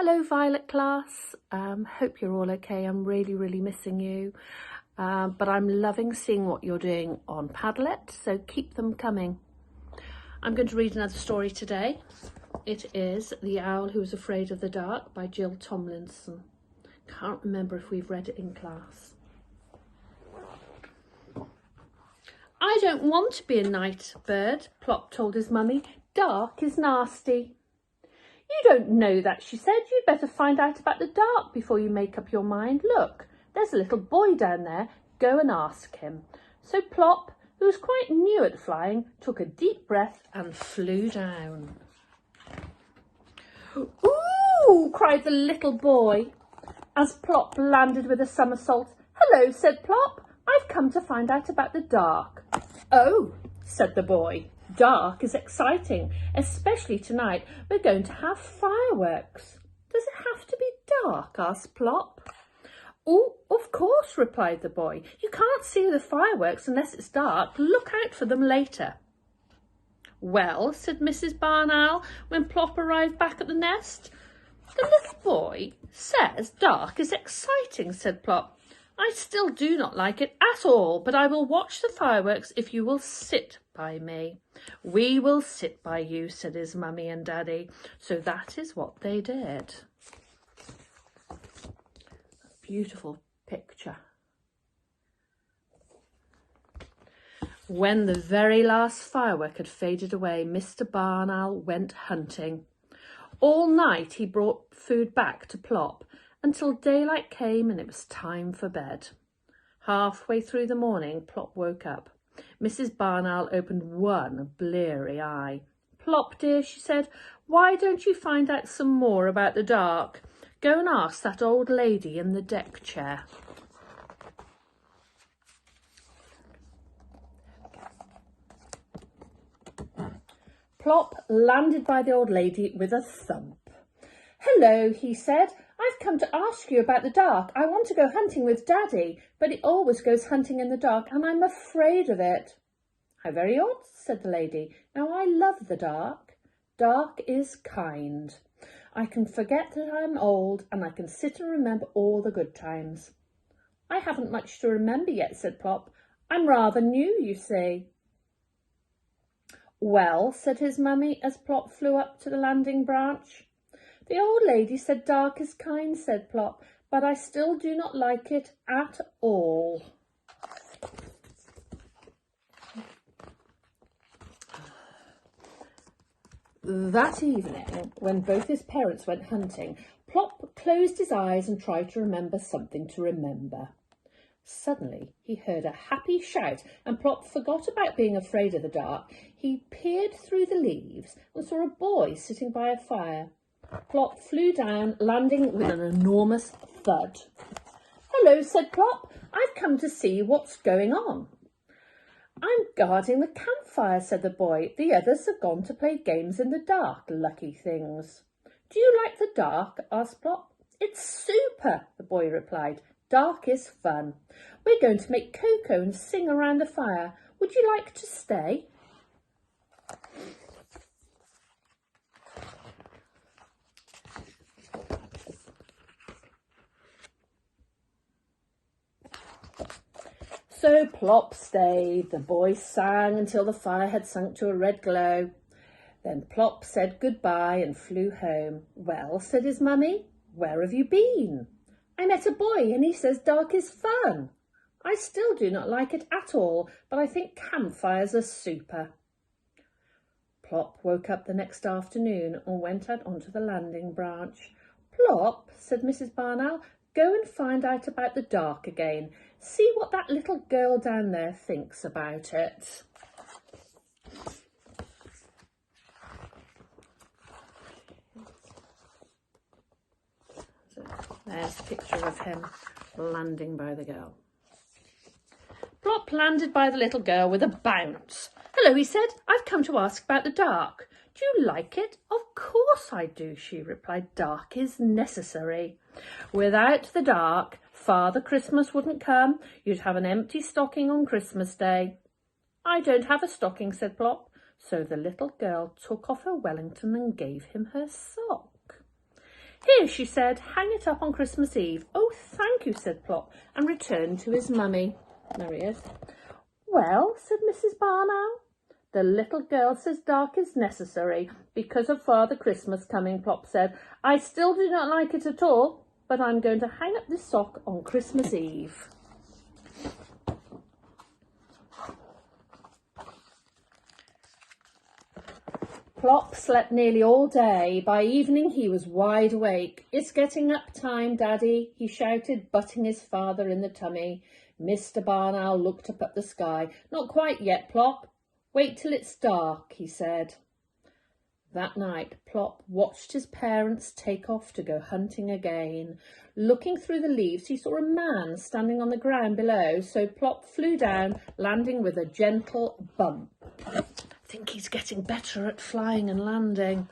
Hello Violet class, hope you're all okay. I'm really missing you, but I'm loving seeing what you're doing on Padlet, so keep them coming. I'm going to read another story today. It is The Owl Who Was Afraid of the Dark by Jill Tomlinson. Can't remember if we've read it in class. I don't want to be a night bird, Plop told his mummy. Dark is nasty. You don't know that, she said. You'd better find out about the dark before you make up your mind. Look, there's a little boy down there. Go and ask him. So Plop, who was quite new at flying, took a deep breath and flew down. Ooh, cried the little boy as Plop landed with a somersault. Hello, said Plop. I've come to find out about the dark. Oh, said the boy. Dark is exciting, especially tonight. We're going to have fireworks. Does it have to be dark? Asked Plop. Oh, of course, replied the boy. You can't see the fireworks unless it's dark. Look out for them later. Well, said Mrs. Barn Owl when Plop arrived back at the nest. The little boy says dark is exciting, said Plop. I still do not like it at all, but I will watch the fireworks if you will sit by me. We will sit by you, said his mummy and daddy. So that is what they did. Beautiful picture. When the very last firework had faded away, Mr. Barn Owl went hunting. All night he brought food back to Plop, until daylight came and it was time for bed. Halfway through the morning, Plop woke up. Mrs. Barn Owl opened one bleary eye. Plop, dear, she said, why don't you find out some more about the dark? Go and ask that old lady in the deck chair. Plop landed by the old lady with a thump. Hello, he said. I've come to ask you about the dark. I want to go hunting with Daddy, but he always goes hunting in the dark and I'm afraid of it. How very odd, said the lady. Now I love the dark. Dark is kind. I can forget that I'm old and I can sit and remember all the good times. I haven't much to remember yet, said Plop. I'm rather new, you see. Well, said his mummy as Plop flew up to the landing branch. The old lady said dark is kind, said Plop, but I still do not like it at all. That evening, when both his parents went hunting, Plop closed his eyes and tried to remember something to remember. Suddenly, he heard a happy shout and Plop forgot about being afraid of the dark. He peered through the leaves and saw a boy sitting by a fire. Plop flew down, landing with an enormous thud. Hello, said Plop. I've come to see what's going on. I'm guarding the campfire, said the boy. The others have gone to play games in the dark, lucky things. Do you like the dark? Asked Plop. It's super, the boy replied. Dark is fun. We're going to make cocoa and sing around the fire. Would you like to stay? So Plop stayed. The boy sang until the fire had sunk to a red glow. Then Plop said goodbye and flew home. Well, said his mummy, where have you been? I met a boy and he says dark is fun. I still do not like it at all, but I think campfires are super. Plop woke up the next afternoon and went out onto the landing branch. Plop, said Mrs. Barn Owl, go and find out about the dark again. See what that little girl down there thinks about it. So there's a picture of him landing by the girl. Plop landed by the little girl with a bounce. Hello, he said. I've come to ask about the dark. Do you like it? Of course I do, she replied. Dark is necessary. Without the dark, Father Christmas wouldn't come. You'd have an empty stocking on Christmas Day. I don't have a stocking, said Plop. So the little girl took off her Wellington and gave him her sock. "Here," she said, "hang it up on Christmas Eve." "Oh, thank you," said Plop, and returned to his mummy. There he is. "Well," said Mrs. Barn Owl. "The little girl says dark is necessary because of Father Christmas coming," Plop said. "I still do not like it at all, but I'm going to hang up this sock on Christmas Eve." Plop slept nearly all day. By evening he was wide awake. "It's getting up time, Daddy," he shouted, butting his father in the tummy. Mr. Barn Owl looked up at the sky. "Not quite yet, Plop. Wait till it's dark," he said. That night Plop watched his parents take off to go hunting again. Looking through the leaves, he saw a man standing on the ground below, so Plop flew down, landing with a gentle bump. I think he's getting better at flying and landing.